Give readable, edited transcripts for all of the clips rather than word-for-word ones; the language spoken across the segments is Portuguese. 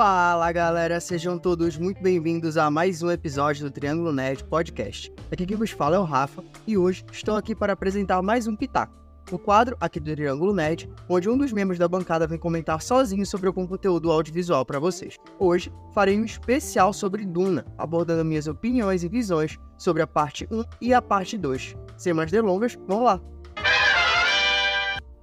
Fala galera, sejam todos muito bem-vindos a mais um episódio do Triângulo Nerd Podcast. Aqui quem vos fala é o Rafa e hoje estou aqui para apresentar mais um Pitaco, o quadro aqui do Triângulo Nerd, onde um dos membros da bancada vem comentar sozinho sobre algum conteúdo audiovisual para vocês. Hoje farei um especial sobre Duna, abordando minhas opiniões e visões sobre a parte 1 e a parte 2. Sem mais delongas, vamos lá!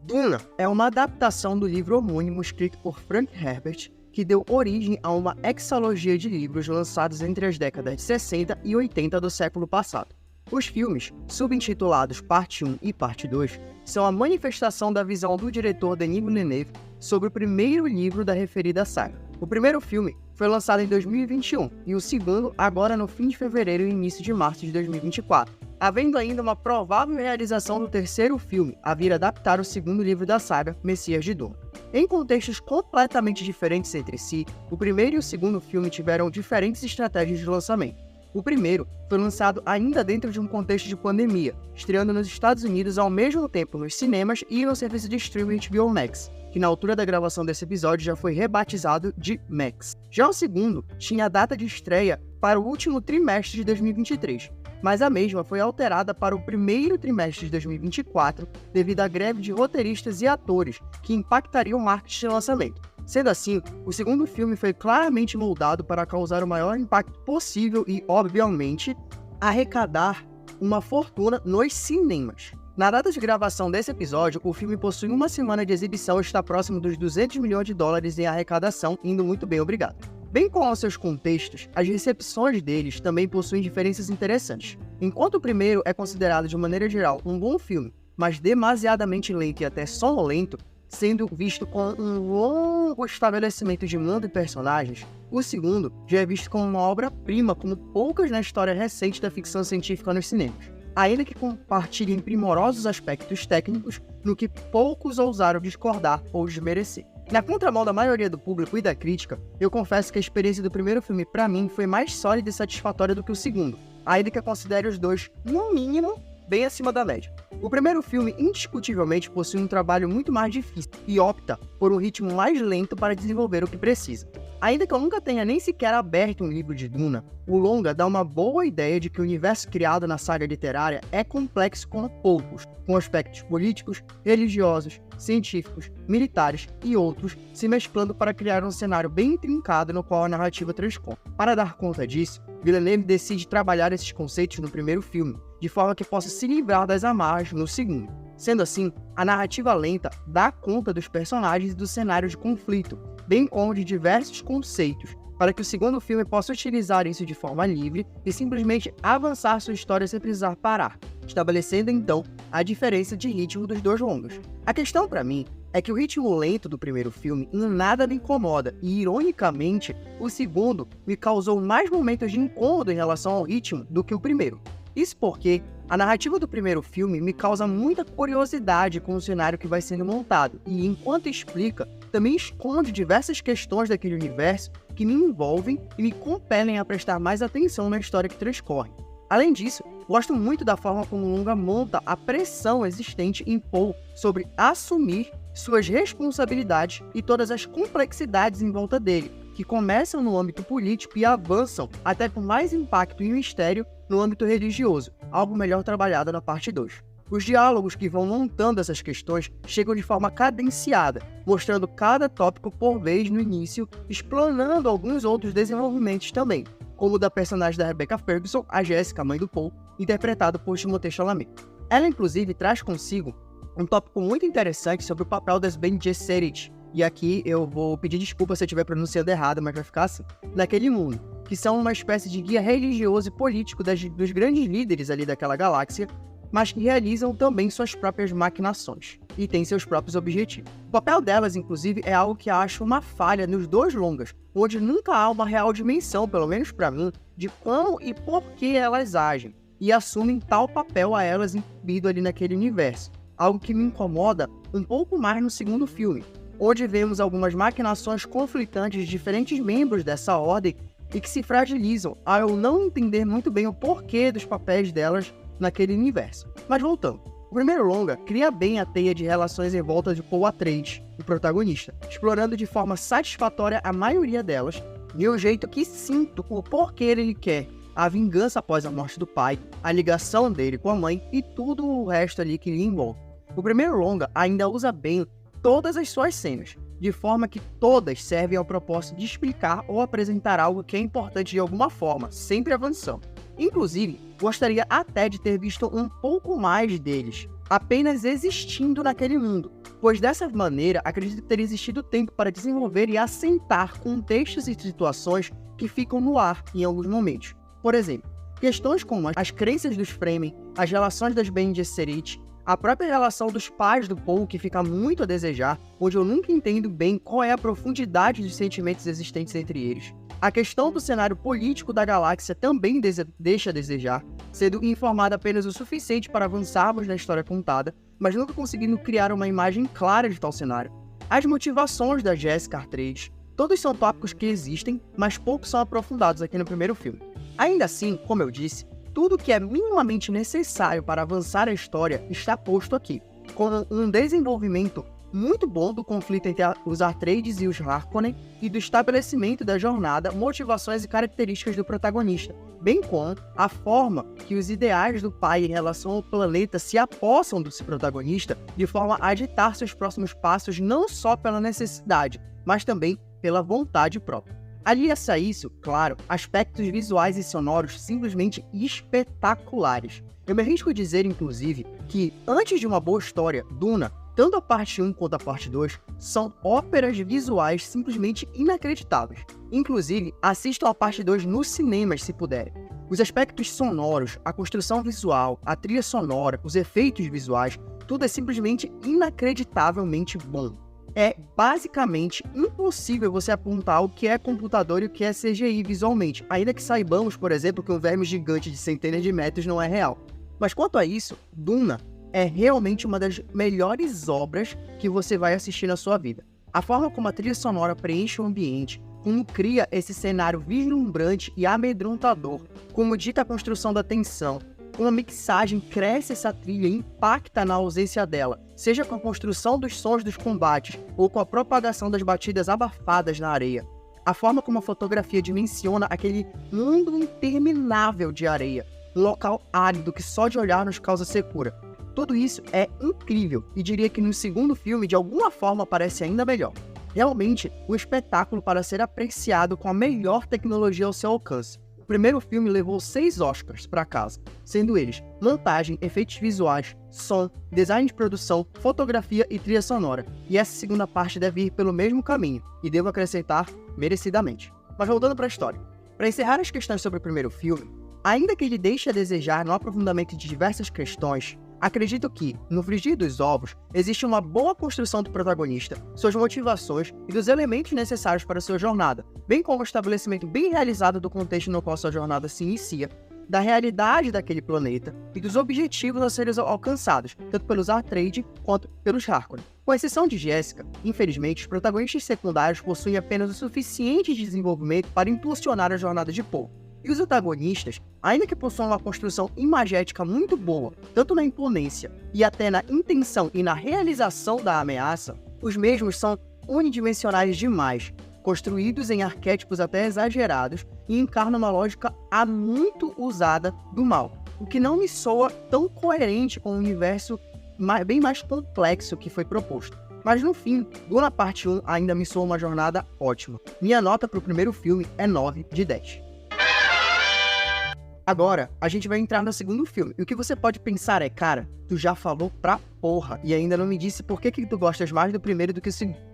Duna é uma adaptação do livro homônimo escrito por Frank Herbert, que deu origem a uma hexalogia de livros lançados entre as décadas de 60 e 80 do século passado. Os filmes, subintitulados Parte 1 e Parte 2, são a manifestação da visão do diretor Denis Villeneuve sobre o primeiro livro da referida saga. O primeiro filme foi lançado em 2021 e o segundo agora no fim de fevereiro e início de março de 2024, havendo ainda uma provável realização do terceiro filme a vir adaptar o segundo livro da saga, Messias de Duna. Em contextos completamente diferentes entre si, o primeiro e o segundo filme tiveram diferentes estratégias de lançamento. O primeiro foi lançado ainda dentro de um contexto de pandemia, estreando nos Estados Unidos ao mesmo tempo nos cinemas e no serviço de streaming HBO Max, que na altura da gravação desse episódio já foi rebatizado de Max. Já o segundo tinha a data de estreia para o último trimestre de 2023, mas a mesma foi alterada para o primeiro trimestre de 2024 devido à greve de roteiristas e atores, que impactaria o marketing de lançamento. Sendo assim, o segundo filme foi claramente moldado para causar o maior impacto possível e, obviamente, arrecadar uma fortuna nos cinemas. Na data de gravação desse episódio, o filme possui uma semana de exibição e está próximo dos 200 milhões de dólares em arrecadação, indo muito bem, obrigado. Bem como aos seus contextos, as recepções deles também possuem diferenças interessantes. Enquanto o primeiro é considerado de maneira geral um bom filme, mas demasiadamente lento e até sonolento, sendo visto com um longo estabelecimento de mundo e personagens, o segundo já é visto como uma obra-prima como poucas na história recente da ficção científica nos cinemas, ainda que compartilhem primorosos aspectos técnicos no que poucos ousaram discordar ou desmerecer. Na contramão da maioria do público e da crítica, eu confesso que a experiência do primeiro filme para mim foi mais sólida e satisfatória do que o segundo, ainda que eu considere os dois, no mínimo, bem acima da média. O primeiro filme, indiscutivelmente, possui um trabalho muito mais difícil e opta por um ritmo mais lento para desenvolver o que precisa. Ainda que eu nunca tenha nem sequer aberto um livro de Duna, o longa dá uma boa ideia de que o universo criado na saga literária é complexo como poucos, com aspectos políticos, religiosos, científicos, militares e outros se mesclando para criar um cenário bem intrincado no qual a narrativa transcorre. Para dar conta disso, Villeneuve decide trabalhar esses conceitos no primeiro filme, de forma que possa se livrar das amarras no segundo. Sendo assim, a narrativa lenta dá conta dos personagens e do cenário de conflito, bem como de diversos conceitos, para que o segundo filme possa utilizar isso de forma livre e simplesmente avançar sua história sem precisar parar, estabelecendo então a diferença de ritmo dos dois longos. A questão para mim é que o ritmo lento do primeiro filme em nada me incomoda e, ironicamente, o segundo me causou mais momentos de incômodo em relação ao ritmo do que o primeiro. Isso porque a narrativa do primeiro filme me causa muita curiosidade com o cenário que vai sendo montado e, enquanto explica, também esconde diversas questões daquele universo que me envolvem e me compelem a prestar mais atenção na história que transcorre. Além disso, gosto muito da forma como o longa monta a pressão existente em Paul sobre assumir suas responsabilidades e todas as complexidades em volta dele, que começam no âmbito político e avançam até com mais impacto e mistério no âmbito religioso, algo melhor trabalhado na parte 2. Os diálogos que vão montando essas questões chegam de forma cadenciada, mostrando cada tópico por vez no início, explanando alguns outros desenvolvimentos também, como o da personagem da Rebecca Ferguson, a Jéssica, mãe do Paul, interpretada por Timothée Chalamet. Ela, inclusive, traz consigo um tópico muito interessante sobre o papel das Bene Gesserit, e aqui eu vou pedir desculpa se eu estiver pronunciando errado, mas vai ficar assim, naquele mundo, que são uma espécie de guia religioso e político dos grandes líderes ali daquela galáxia, mas que realizam também suas próprias maquinações e têm seus próprios objetivos. O papel delas, inclusive, é algo que acho uma falha nos dois longas, onde nunca há uma real dimensão, pelo menos para mim, de como e por que elas agem, e assumem tal papel a elas incluído ali naquele universo, algo que me incomoda um pouco mais no segundo filme, onde vemos algumas maquinações conflitantes de diferentes membros dessa ordem e que se fragilizam ao eu não entender muito bem o porquê dos papéis delas naquele universo. Mas voltando, O primeiro longa cria bem a teia de relações em volta de Paul Atreides, o protagonista, explorando de forma satisfatória a maioria delas, de um jeito que sinto o porquê ele quer, a vingança após a morte do pai, a ligação dele com a mãe e tudo o resto ali que lhe envolve. O primeiro longa ainda usa bem todas as suas cenas, de forma que todas servem ao propósito de explicar ou apresentar algo que é importante de alguma forma, sempre avançando. Inclusive, gostaria até de ter visto um pouco mais deles, apenas existindo naquele mundo, pois dessa maneira acredito ter existido tempo para desenvolver e assentar contextos e situações que ficam no ar em alguns momentos. Por exemplo, questões como as crenças dos Fremen, as relações das Bene Gesserit, a própria relação dos pais do Paul, que fica muito a desejar, onde eu nunca entendo bem qual é a profundidade dos sentimentos existentes entre eles. A questão do cenário político da galáxia também deixa a desejar, sendo informada apenas o suficiente para avançarmos na história contada, mas nunca conseguindo criar uma imagem clara de tal cenário. As motivações da Jessica Atreides, todos são tópicos que existem, mas poucos são aprofundados aqui no primeiro filme. Ainda assim, como eu disse, tudo que é minimamente necessário para avançar a história está posto aqui, com um desenvolvimento muito bom do conflito entre os Atreides e os Harkonnen e do estabelecimento da jornada, motivações e características do protagonista, bem como a forma que os ideais do pai em relação ao planeta se apossam do protagonista de forma a ditar seus próximos passos não só pela necessidade, mas também pela vontade própria. Aliás a isso, claro, aspectos visuais e sonoros simplesmente espetaculares. Eu me arrisco a dizer, inclusive, que antes de uma boa história, Duna, tanto a parte 1 quanto a parte 2, são óperas visuais simplesmente inacreditáveis. Inclusive, assistam a parte 2 nos cinemas se puderem. Os aspectos sonoros, a construção visual, a trilha sonora, os efeitos visuais, tudo é simplesmente inacreditavelmente bom. É basicamente impossível você apontar o que é computador e o que é CGI visualmente, ainda que saibamos, por exemplo, que um verme gigante de centenas de metros não é real. Mas quanto a isso, Duna é realmente uma das melhores obras que você vai assistir na sua vida. A forma como a trilha sonora preenche o ambiente, como cria esse cenário vislumbrante e amedrontador, como dita a construção da tensão, como a mixagem cresce essa trilha e impacta na ausência dela, seja com a construção dos sons dos combates ou com a propagação das batidas abafadas na areia. A forma como a fotografia dimensiona aquele mundo interminável de areia, um local árido que só de olhar nos causa secura. Tudo isso é incrível e diria que no segundo filme de alguma forma parece ainda melhor. Realmente, um espetáculo para ser apreciado com a melhor tecnologia ao seu alcance. O primeiro filme levou 6 Oscars para casa, sendo eles montagem, efeitos visuais, som, design de produção, fotografia e trilha sonora. E essa segunda parte deve ir pelo mesmo caminho, e devo acrescentar, merecidamente. Mas voltando para a história. Para encerrar as questões sobre o primeiro filme, ainda que ele deixe a desejar no aprofundamento de diversas questões, acredito que, no frigir dos ovos, existe uma boa construção do protagonista, suas motivações e dos elementos necessários para sua jornada, bem como o estabelecimento bem realizado do contexto no qual sua jornada se inicia, da realidade daquele planeta e dos objetivos a serem alcançados, tanto pelos Atreides quanto pelos Harkonnen. Com exceção de Jessica, infelizmente, os protagonistas secundários possuem apenas o suficiente de desenvolvimento para impulsionar a jornada de Paul. E os antagonistas, ainda que possuam uma construção imagética muito boa, tanto na imponência e até na intenção e na realização da ameaça, os mesmos são unidimensionais demais, construídos em arquétipos até exagerados e encarnam uma lógica há muito usada do mal, o que não me soa tão coerente com o universo bem mais complexo que foi proposto. Mas no fim, Duna Parte 1 ainda me soa uma jornada ótima. Minha nota para o primeiro filme é 9 de 10. Agora, a gente vai entrar no segundo filme. E o que você pode pensar é, cara, tu já falou pra porra e ainda não me disse por que tu gostas mais do primeiro do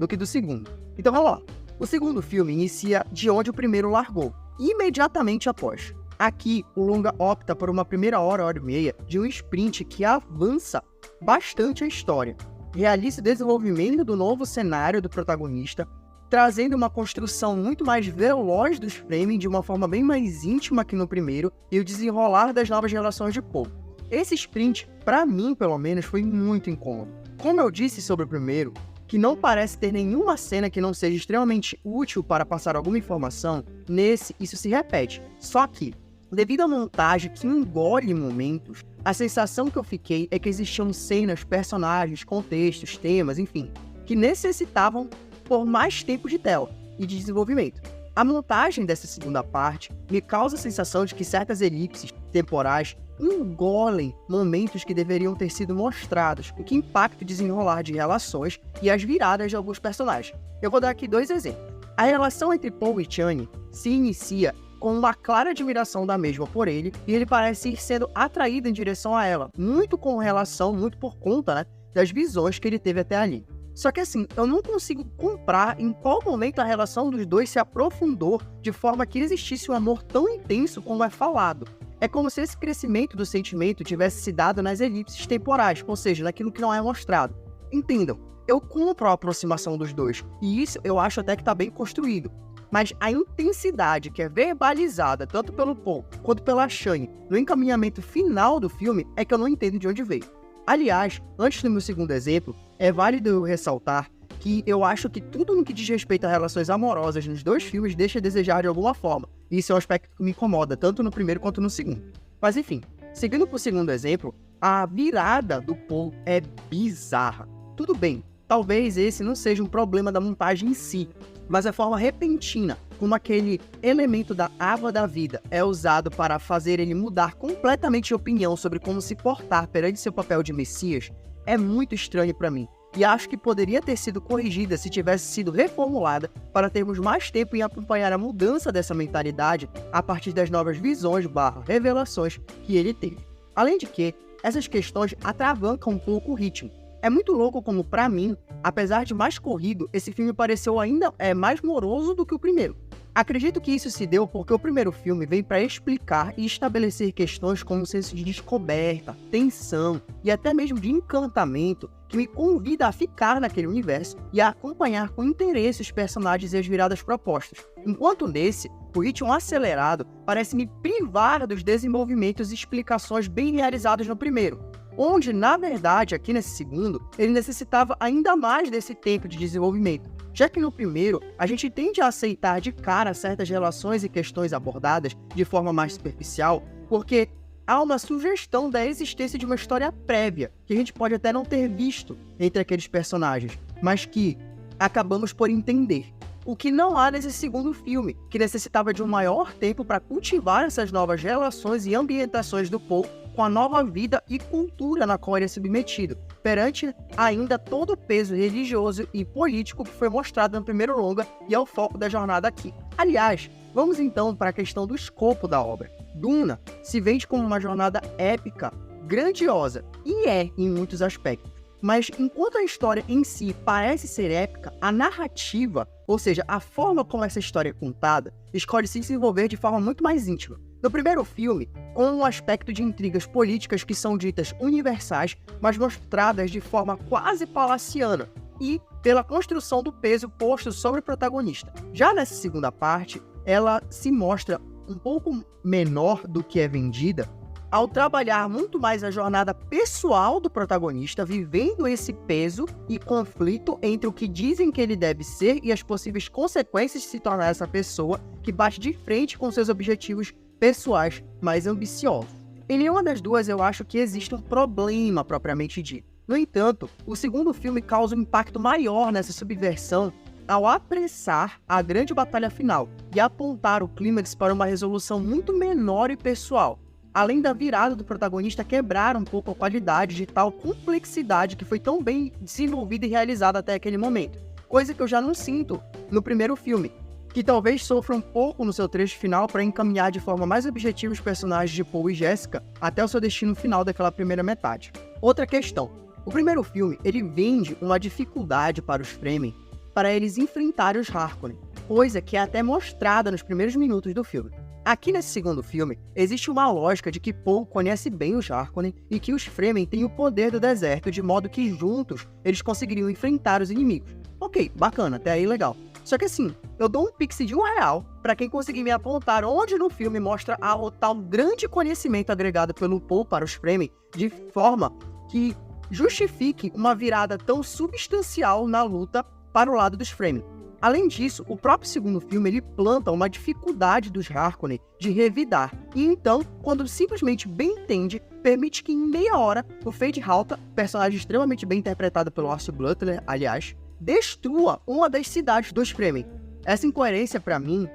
que do segundo. Então vamos lá. O segundo filme inicia de onde o primeiro largou, imediatamente após. Aqui, o longa opta por uma primeira hora e meia de um sprint que avança bastante a história. Realiza o desenvolvimento do novo cenário do protagonista, trazendo uma construção muito mais veloz dos Fremen de uma forma bem mais íntima que no primeiro e o desenrolar das novas relações de Paul. Esse sprint, pra mim pelo menos, foi muito incômodo. Como eu disse sobre o primeiro, que não parece ter nenhuma cena que não seja extremamente útil para passar alguma informação, nesse isso se repete. Só que, devido à montagem que engole momentos, A sensação que eu fiquei é que existiam cenas, personagens, contextos, temas, enfim, que necessitavam por mais tempo de tela e de desenvolvimento. A montagem dessa segunda parte me causa a sensação de que certas elipses temporais engolem momentos que deveriam ter sido mostrados, o que impacta o desenrolar de relações e as viradas de alguns personagens. Eu vou dar aqui 2 exemplos. A relação entre Paul e Chani se inicia com uma clara admiração da mesma por ele, e ele parece ir sendo atraído em direção a ela, muito por conta, das visões que ele teve até ali. Só que assim, eu não consigo comprar em qual momento a relação dos dois se aprofundou de forma que existisse um amor tão intenso como é falado. É como se esse crescimento do sentimento tivesse se dado nas elipses temporais, ou seja, naquilo que não é mostrado. Entendam, eu compro a aproximação dos dois, e isso eu acho até que está bem construído. Mas a intensidade que é verbalizada tanto pelo Paul quanto pela Chani no encaminhamento final do filme é que eu não entendo de onde veio. Aliás, antes do meu segundo exemplo, é válido eu ressaltar que eu acho que tudo no que diz respeito a relações amorosas nos 2 filmes deixa a desejar de alguma forma. E isso é um aspecto que me incomoda, tanto no primeiro quanto no segundo. Mas enfim, seguindo para o segundo exemplo, a virada do Paul é bizarra. Tudo bem, talvez esse não seja um problema da montagem em si, mas a forma repentina como aquele elemento da água da vida é usado para fazer ele mudar completamente de opinião sobre como se portar perante seu papel de Messias é muito estranho para mim. E acho que poderia ter sido corrigida se tivesse sido reformulada para termos mais tempo em acompanhar a mudança dessa mentalidade a partir das novas visões/revelações que ele teve. Além de que, essas questões atravancam um pouco o ritmo. É muito louco como, pra mim, apesar de mais corrido, esse filme pareceu ainda mais moroso do que o primeiro. Acredito que isso se deu porque o primeiro filme veio para explicar e estabelecer questões como o senso de descoberta, tensão e até mesmo de encantamento que me convida a ficar naquele universo e a acompanhar com interesse os personagens e as viradas propostas. Enquanto nesse, o ritmo acelerado parece me privar dos desenvolvimentos e explicações bem realizados no primeiro, onde, na verdade, aqui nesse segundo, ele necessitava ainda mais desse tempo de desenvolvimento, já que no primeiro, a gente tende a aceitar de cara certas relações e questões abordadas de forma mais superficial, porque há uma sugestão da existência de uma história prévia, que a gente pode até não ter visto entre aqueles personagens, mas que acabamos por entender. O que não há nesse segundo filme, que necessitava de um maior tempo para cultivar essas novas relações e ambientações do Paul com a nova vida e cultura na qual ele é submetido, perante ainda todo o peso religioso e político que foi mostrado no primeiro longa e é o foco da jornada aqui. Aliás, vamos então para a questão do escopo da obra. Duna se vende como uma jornada épica, grandiosa, e é em muitos aspectos. Mas enquanto a história em si parece ser épica, a narrativa, ou seja, a forma como essa história é contada, escolhe se desenvolver de forma muito mais íntima. No primeiro filme, com um aspecto de intrigas políticas que são ditas universais, mas mostradas de forma quase palaciana, e pela construção do peso posto sobre o protagonista. Já nessa segunda parte, ela se mostra um pouco menor do que é vendida, ao trabalhar muito mais a jornada pessoal do protagonista, vivendo esse peso e conflito entre o que dizem que ele deve ser e as possíveis consequências de se tornar essa pessoa que bate de frente com seus objetivos pessoais mais ambiciosos. Em nenhuma das duas eu acho que existe um problema propriamente dito. No entanto, o segundo filme causa um impacto maior nessa subversão ao apressar a grande batalha final e apontar o clímax para uma resolução muito menor e pessoal, além da virada do protagonista quebrar um pouco a qualidade de tal complexidade que foi tão bem desenvolvida e realizada até aquele momento, coisa que eu já não sinto no primeiro filme, que talvez sofra um pouco no seu trecho final para encaminhar de forma mais objetiva os personagens de Paul e Jessica até o seu destino final daquela primeira metade. Outra questão, o primeiro filme ele vende uma dificuldade para os Fremen para eles enfrentarem os Harkonnen, coisa que é até mostrada nos primeiros minutos do filme. Aqui nesse segundo filme, existe uma lógica de que Paul conhece bem os Harkonnen e que os Fremen têm o poder do deserto, de modo que juntos eles conseguiriam enfrentar os inimigos. Ok, bacana, até aí legal. Só que assim, eu dou um pix de R$1 para quem conseguir me apontar onde no filme mostra o tal grande conhecimento agregado pelo Paul para os Fremen, de forma que justifique uma virada tão substancial na luta para o lado dos Fremen. Além disso, o próprio segundo filme ele planta uma dificuldade dos Harkonnen de revidar, e então, quando simplesmente bem entende, permite que em meia hora o Fade Halta, personagem extremamente bem interpretado pelo Austin Butler, aliás, destrua uma das cidades dos Fremen. Essa incoerência, pra mim,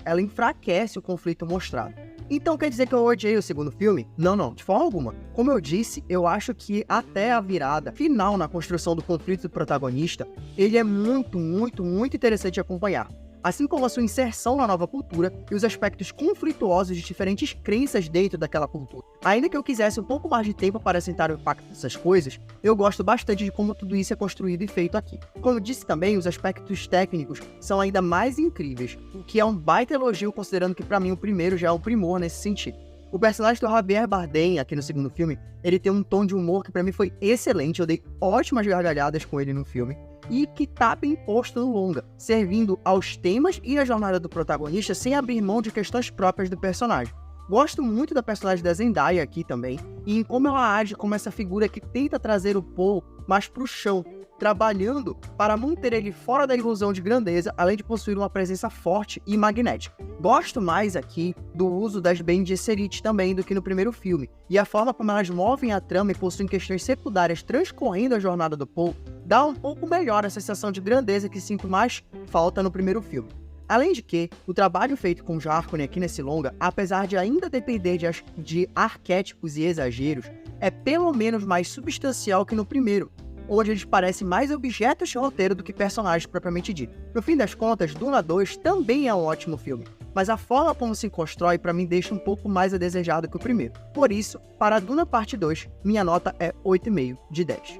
ela enfraquece o conflito mostrado. Então quer dizer que eu odiei o segundo filme? Não, de forma alguma. Como eu disse, eu acho que até a virada final na construção do conflito do protagonista, ele é muito interessante de acompanhar. Assim como a sua inserção na nova cultura e os aspectos conflituosos de diferentes crenças dentro daquela cultura. Ainda que eu quisesse um pouco mais de tempo para sentar o impacto dessas coisas, eu gosto bastante de como tudo isso é construído e feito aqui. Como eu disse também, os aspectos técnicos são ainda mais incríveis, o que é um baita elogio considerando que pra mim o primeiro já é um primor nesse sentido. O personagem do Javier Bardem, aqui no segundo filme, ele tem um tom de humor que pra mim foi excelente, eu dei ótimas gargalhadas com ele no filme, e que tá bem posto no longa, servindo aos temas e à jornada do protagonista sem abrir mão de questões próprias do personagem. Gosto muito da personagem da Zendaya aqui também, e em como ela age como essa figura que tenta trazer o Paul mais pro chão, trabalhando para manter ele fora da ilusão de grandeza, além de possuir uma presença forte e magnética. Gosto mais aqui do uso das Bene Gesserit também do que no primeiro filme, e a forma como elas movem a trama e possuem questões secundárias transcorrendo a jornada do Paul dá um pouco melhor a sensação de grandeza que sinto mais falta no primeiro filme. Além de que, o trabalho feito com os Harkonnen aqui nesse longa, apesar de ainda depender de arquétipos e exageros, é pelo menos mais substancial que no primeiro, onde eles parecem mais objetos de roteiro do que personagens propriamente dito. No fim das contas, Duna 2 também é um ótimo filme, mas a forma como se constrói pra mim deixa um pouco mais a desejar que o primeiro. Por isso, para Duna Parte 2, minha nota é 8,5 de 10.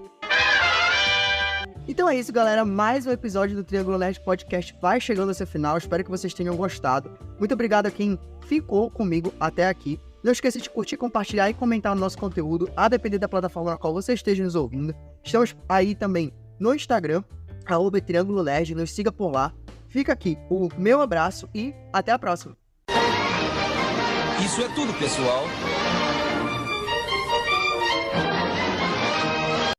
Então é isso, galera, mais um episódio do Triângulo Nerd Podcast vai chegando ao seu final, espero que vocês tenham gostado. Muito obrigado a quem ficou comigo até aqui. Não esqueça de curtir, compartilhar e comentar o nosso conteúdo, a depender da plataforma na qual você esteja nos ouvindo. Estamos aí também no Instagram, @Triângulo Nerd, nos siga por lá. Fica aqui o meu abraço e até a próxima. Isso é tudo, pessoal.